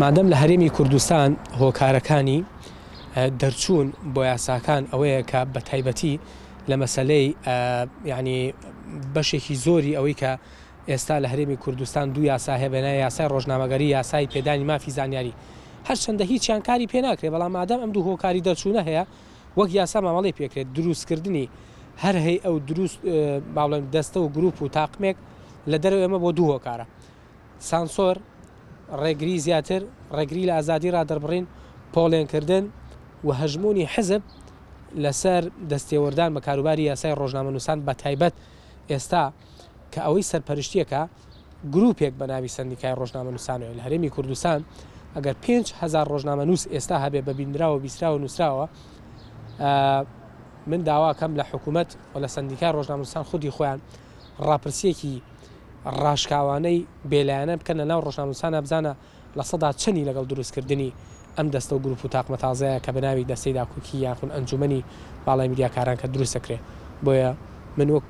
مادەم لە هەرێمی کوردستان هۆکارەکانی دەرچوون بۆ یاساکان ئەوەیە کە بە تایبەتی لە مەسەلەی یعنی بەشێکی زۆری ئەوەی کە ئێستا لە هەرێمی کوردستان دوو یاسا هەیە بەنای یاسای ڕۆژنامەگەری یاسای پێدانی مافی زانیاری هەرچەندە هیچیان کاری پێ ناکرێت بەڵام مادەم ئەم دوو هۆکاری دەرچوونە هەیە وەک یاسا مامەڵی پێکرێت دروستکردنی هەر هەیە ئەو دروست باڵێن دەستە و گروپ و تاقمێک لە دەرەوە ئێمە بۆ دوو هۆکارە سانسۆر ڕێگری زیاتر ڕێگری لە ئازادی ڕادەربڕین پۆڵێنکردن و هەژمونی حزب لەسەر دەستێوەردان بە کاروباری یاسای ڕۆژنامەنووسان بە تایبەت ئێستا کە ئەوەی سەرپەرشتیەکە گروپێک بە ناوی سەندیکای ڕۆژنامەنووسانەوە لە هەرێمی کوردستان ئەگەر 5,000 ڕۆژنامەنووس ئێستا هەبێ بە بینراوە بیسراوە نووسراوە من داواکەم لە حکوومەت و لە سەندیکای ڕۆژنامەنووسان خودی خۆیان ڕاپرسیەکی ڕاشکاوانەی بێلایەنە بکەن لە ناو ڕۆژنامەنووسانە بزانە لە سەدا چەندی لەگەڵ دروستکردنی ئەم دەستە و گروپ و تاقمە تازەیە کە بەناوی دەستەی داکوکی یاخون ئەنجومەنی باڵای میدیاکاران کە دروست دەکرێت بۆیە من وەک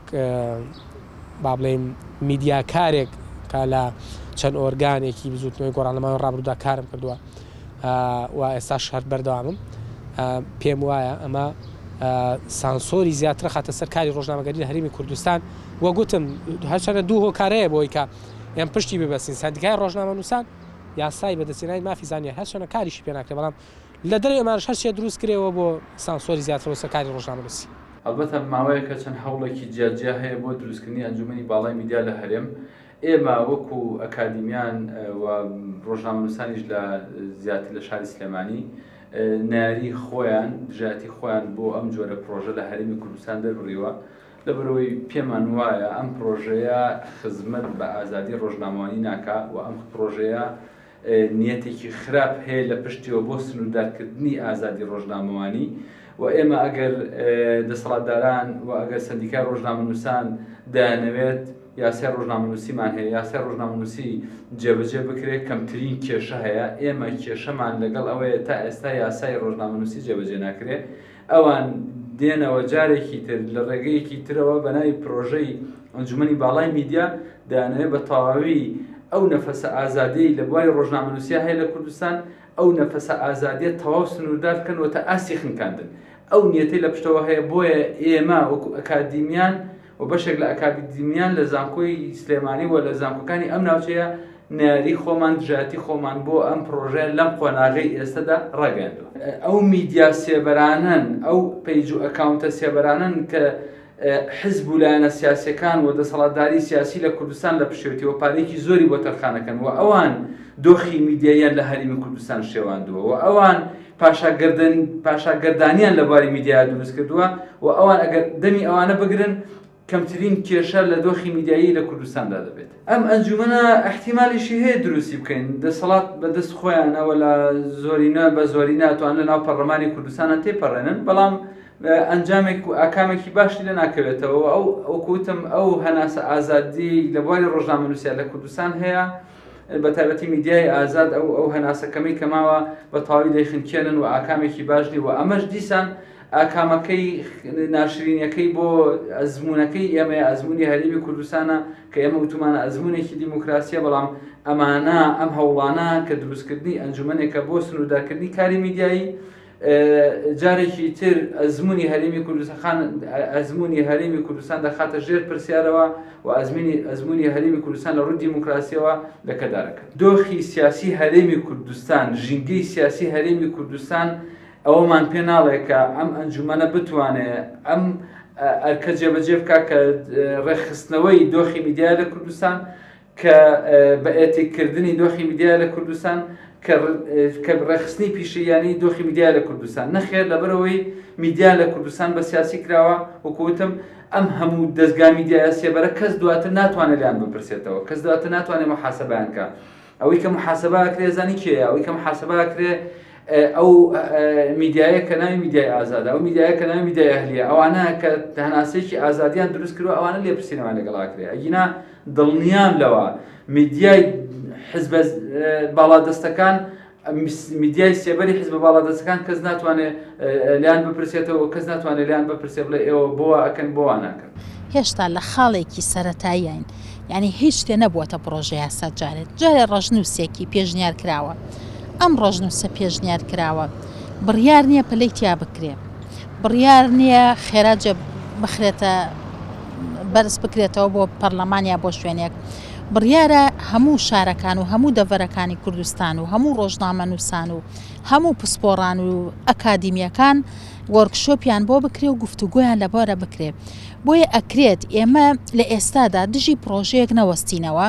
با بڵێم میدیاکارێک کە لە چەند ئۆرگانێکی بزوتنەوەی گۆڕانەمەوەی ڕابردوودا کارم کردووە و ئێستا شەر بەردەوامم پێم وایە ئەمە سانسۆری زیاتر خاتە سەر کاری ڕۆژنامەگەری لە هەرێمی کوردستان وە گوتم هەرچەندە دوو هۆکارەیە بۆی کە ئێم پشتی ببەستین سەندیکای ڕۆژنامەنووسان یاسای بەدەستێنانی مافی زانیاری هەرچەندە کاریشی پێ ناکرێت بەڵام لە دەرەوەی ئێمانش هەرچی دروست کرێەوە بۆ سانسۆری زیاتر بۆ سەر کاری ڕۆژنامەنووسی ئەلبەتە ماوەیە کە چەند هەوڵێکی جیاجیا هەیە بۆ دروستکردنی ئەنجومەنی باڵای میدیا لە هەرێم ئێمە وەکو ئەکادیمیان و ڕۆژنامەنووسانیش لە زیاتر لە شاری سلێمانی ناری خۆیان دژاتی خۆیان بۆ ئەم جۆرە پرۆژە لە هەرێمی کوردستان دەربڕیوە لەبەرەوەی پێمان وایە ئەم پرۆژەیە خزمەت بە ئازادی ڕۆژنامەوانی ناکات و ئەم پرۆژەیە نیەتێکی خراپ هەیە لە پشتیەوە بۆ سنووردارکردنی ئازادی ڕۆژنامەوانی و ئێمە ئەگەر دەسەڵاتداران و ئەگەر سەندیکای ڕۆژنامەنووسان دەیانەوێت یاسای ڕۆژنامەنووسیمان هەیە یاسای ڕۆژنامەنووسی جێبەجێ بکرێت کەمترین کێشە هەیە ئێمە کێشەمان لەگەڵ ئەوەیە تا ئێستا یاسای ڕۆژنامەنووسی جێبەجێ ناکرێت ئەوان دێنەوە جارێکی تر لە ڕێگەیەکی ترەوە بەناوی پرۆژەی ئەنجومەنی باڵای میدیا دەیانەوێت بە تەواوی ئەو نەفەسە ئازادی لە بواری ڕۆژنامەنووسیا هەیە لە کوردستان ئەو نەفەسە ئازادیە تەواو سنووردار بکەنەوە تا ئاسی خنکاندن ئەو نیەتەی لە پشتەوە هەیە بۆیە ئێمە وەکو ئەکادیمیان و بەشێک لە ئەکادیمیان لە زانکۆی سلێمانی و لە زانکۆکانی ئەم ناوچەیە ناری خۆمان دژاتی خۆمان بۆ ئەم پرۆژەیە لەم قۆناغی ئێستادا ڕاگەاندووە ئەو میدیا سێبەرانن ئەو پەیج و ئەکاونتە سێبەرانن کە حزب و لایەنە سیاسیەکان و دەسەڵاتداری سیاسی لە کوردستان لە پشتیوەتیەوە پارێکی زۆری بۆ تەرخانەکەن و ئەوان دۆخی میدیاییان لە هەرێمی کوردستان شێواندووە و ئەوان پاشاگەردانیان لە بواری میدیا دروست کردووە و ئەوان ئەگەر دەمی ئەوانە بگرن کەمترین کێشە لە دۆخی میدیایی لە کوردستاندا دەبێت ئەم ئەنجومەنە احتیمالیشی هەیە دروستی بکەین دەسەڵات بەدەست خۆیانەوە لە زۆرینە بە زۆری ناتوان لە ناو پەرلەمانی کوردستانە تێپەڕێنن بەڵام ئەنجامێک و ئاکامێکی باشی لە ناکەوێتەوە ئەو کوتم ئەو هەناسە ئازادی لە بواری ڕۆژنامەنووسیا لە کوردستان هەیە بە تایبەتی میدیای ئازاد ئەو هەناسەکەمەی کەماوە بە تەواوی دەیخنکێنن و ئاکامێکی باشنی و ئەمەش دیسان ئاکامەکەی ناشرینەکەی بۆ ئەزمونونەکەی ئێمە ئەزمموی هەرێمی کوردستانە کە ئێمە وتمانە ئەزمونێکی دیموکراسیە بەڵام ئەمانە ئەم هەوڵانە کە دروستکردنی ئەنجومەنێکە بۆ سنووردارکردنی کاری میدیایی جارێکی تر ئەزمموی هەرێمی کوردستان ئەزمموی هەرێمی کوردستان دەخاتە ژێر پرسیارەوە و ئەزمموی هەرێمی کوردستان لە ڕووی دیموکراسیەوە لەکەدارەکە دۆخی سیاسی هەرێمی کوردستان ژینگەی سیاسی هەرێمی کوردستان ئەوەمان پێ ناڵێ کە ئەم ئەنجومەنە بتوانێت ئەم ئەرکە جێبەجێ بکە کە ڕێخستنەوەی دۆخی میدیا لە کوردستان کە بە ئێتێککردنی دۆخی میدیا لە کوردستان کە ڕێخستنی پیشەیانی دۆخی میدیا لە کوردستان نەخێر لەبەرەوەی میدیا لە کوردستان بە سیاسی کراوە وەکوتم ئەم هەموو دەستگا میدیایە سێبەرە کەس دواتر ناتوانێت لیان بپرسێتەوە کەس دواتر ناتوانێت محاسەبەیان کە ئەوەی کە محاسەبەکرێ زانی کێیە ئەوەی کە محاسەبەکرێ ئەو میدیایە کە ناوی میدیای ئازادە ئەو میدیایە کە ناوی میدیای ئەهلیە ئەوانە کە هەناسەیەکی ئازادیان دروست کردووە ئەوانە لێپرسینەوە لەگەڵاکرێ ئەگینا دڵنیام لەوە میدیای حزب باڵادەستەکان میدیای سێبەری حزب باڵادەستەکان کەس ناتوانێت لیان بپرسێتەوە کەس ناتوانێت لیان بپرسێ بڵێ ئێوە بۆوە ئەکەن بۆوە ناکەن هێشتا لە خاڵێکی سەرەتاییان یعنی هیچ شتێ نەبووەتە پرۆژە یاسا جارێ ڕەشنووسێکی پێشنیار کراوە ئەم ڕۆژنووسە پێشنیار کراوە بڕیار نییە پلەی تیا بکرێ بڕیار نییە خێراجە بخرێتە بەرز بکرێتەوە بۆ پەرلەمانیا بۆ شوێنێک بڕیارە هەموو شارەکان و هەموو دەڤەرەکانی کوردستان و هەموو ڕۆژنامەنووسان و هەموو پسپۆڕان و ئەکادیمیەکان وەرکشۆپیان بۆ بکرێ و گفتوگۆیان لەبارە بکرێ بۆیە ئەکرێت ئێمە لە ئێستادا دژی پرۆژەیەک نەوەستینەوە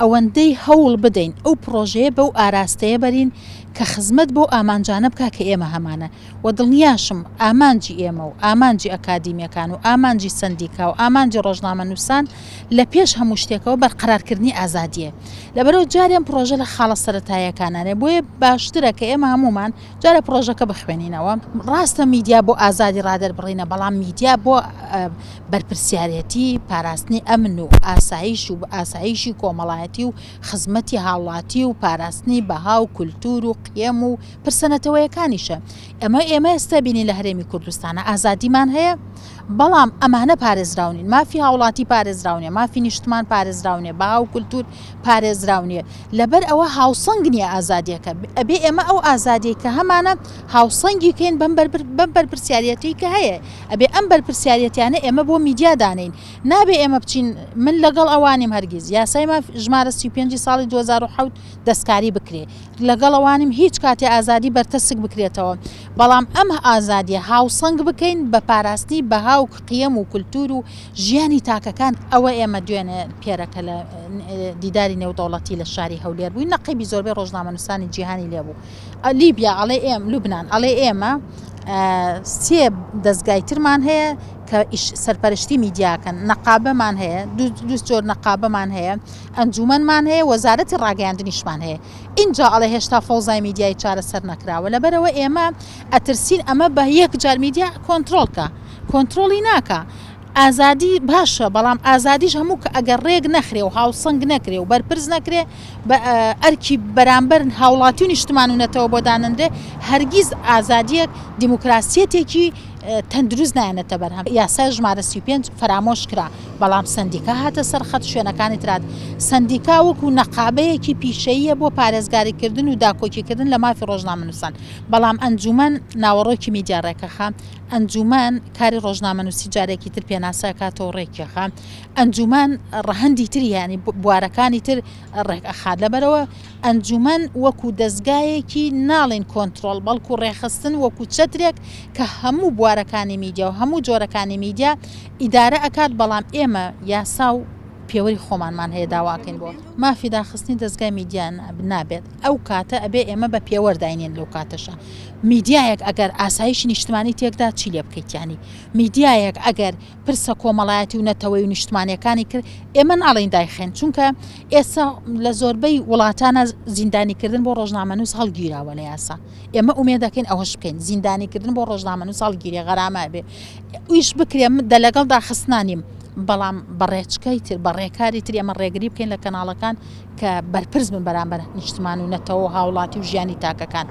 ئەوەندەی هەوڵ بدەین ئەو پرۆژەیە بەو ئاراستەیە بەرین کە خزمەت بۆ ئامانجانە بکە کە ئێمە هەمانە و دڵنیاشم ئامانجی ئێمە و ئامانجی ئەکادیمیەکان و ئامانجی سندیکا و ئامانجی ڕۆژنامەنووسان لە پێش هەموو شتێکەوە بەرقەرارکردنی ئازادیە لەبەرەوە جارێن پرۆژە لە خاڵە سەرەتاییەکانانێ بۆیە باشترە کە ئێمە هەمومان جارە پرۆژەکە بخوێنینەوە ڕاستە میدیا بۆ ئازادی ڕادەربڕینە بەڵام میدیا بۆ بەرپرسیارەتی پاراستنی ئەمن و ئاسایشی کۆمەڵایەتی و خزمەتی هاوڵاتی و پاراستنی بەها و کولتور و قیەم و پرسەنەتەوەیەکانیشە ئێمە ئێستا بینی لە هەرێمی کوردستانە ئازادیمان هەیە بەڵام ئەمانە پارێزراونین مافی هاوڵاتی پارێزراونێ مافی نیشتمان پارێزراونێ بەها و کولتور پارێزراونیە لەبەر ئەوە هاوسەنگ نییە ئازادیەکە ئەبێ ئێمە ئەو ئازادی کە هەمانە هاوسەنگی کەین بەم بەرپرسیارەتی کە هەیە ئەبێ ئەم بەرپرسیارەتیانە ئێمە بۆ میدیا دانین نابێ ئێمە بچین من لەگەڵ ئەوانیم هەرگیز یاسای ژمارە 35 ساڵی 2007 دەستکاری بکرێ لەگەڵ ئەوانیم هیچ کاتی ئازادی بەرتەسک بکرێتەوە بەڵام ئەم ئازادیە هاوسەنگ بکەین بە پاراستنی بەها و قیەم و کولتور و ژیانی تاکەکان ئەوە ئێمە دوێنێ پێرەکە لە دیداری نێودەوڵەتی لە شاری هەولێر بووی نەقیبی زۆربەی ڕۆژنامەنووسانی جیهانی لێبوو لیبیا ئەڵێ لوبنان ئەڵێ ئێمە سێ دەستگای ترمان هەیە کە سەرپەرشتی میدیاکەن نەقابەمان هەیە دوست جۆر نەقابەمان هەیە ئەنجومەنمان هەیە وەزارەتی ڕاگەیاندنیشمان هەیە اینجا ئەڵێ هێشتا فەوزای میدیای چارەسەر نەکراوە لەبەرەوە ئێمە ئەترسین ئەمە بە یەک جار میدیا کۆنتترۆلکە کۆنتترۆلی ناکە ئازادی باشە بەڵام ئازادیش هەموو کە ئەگەر ڕێک نەخرێ و هاوسەنگ نەکرێ و بەرپرس نەکرێ بە ئەرکی بەرامبەر هاوڵاتی و نیشتمان و نەتەوە بۆ دانەندێ هەرگیز ئازادیەک دیموکراسیەتێکی تەندروست نایەنێتە بەرهەم یاسای ژمارە 35 فەرامۆش کرا بەڵام سندیکا هاتە سەرخەت شوێنەکانی ترات سندیکا وەکو نەقابەیەکی پیشەیە بۆ پارێزگاریکردن و داکۆکیکردن لە مافی ڕۆژنامەنووسان بەڵام ئەنجومەن ناوەڕۆکی میدیا ڕێکەخە ئەنجومەن کاری ڕۆژنامەنووسی جارێکی تر پێناسا کاتەوە ڕێکێخە ئەنجومەن ڕەهەندی تر یانی بوارەکانی تر ڕێکەخات لەبەرەوە ئەنجومەن وەکو دەستگایەکی ناڵێن کۆنتترۆل بەڵکو ڕێخستن وەکو چەترێک کە هەموو بوارەکانی میدیا و هەموو جۆرەکانی میدیا ئیدارە ئەکات بەڵام ئێمە یاسا و پێوەری خۆمانمان هەیە داواکەین بۆ مافی داخستنی دەستگای میدیان نابێت ئەو کاتە ئەبێ ئێمە بە پێوەرداینێن لەو کاتەشە میدیایەک ئەگەر ئاسایشی نیشتمانی تێکدا چی لێ بکەیتیانی میدیایەک ئەگەر پرسە کۆمەڵایەتی و نەتەوەی و نیشتمانیەکانی کرد ئێمە ناڵێن دایخێن چونکە ئێستا لە زۆربەی وڵاتانە زیندانیکردن بۆ ڕۆژنامەنووس هەڵگیراوە لە یاسا ئێمە ئومێد دەکەین ئەوەش بکەین زیندانیکردن بۆ ڕۆژنامەنووس هەڵگیرێ غەرامە بێ ئیش بکرێ دە لەگەڵ داخستنانیم بەڵام بەڕێچکەی تر بەڕێکاری تر ئەمە ڕێگری بکەین لە کەناڵەکان کە بەرپرس بن بەرامبەر نیشتمان و نەتەوە هاوڵاتی و ژیانی تاکەکان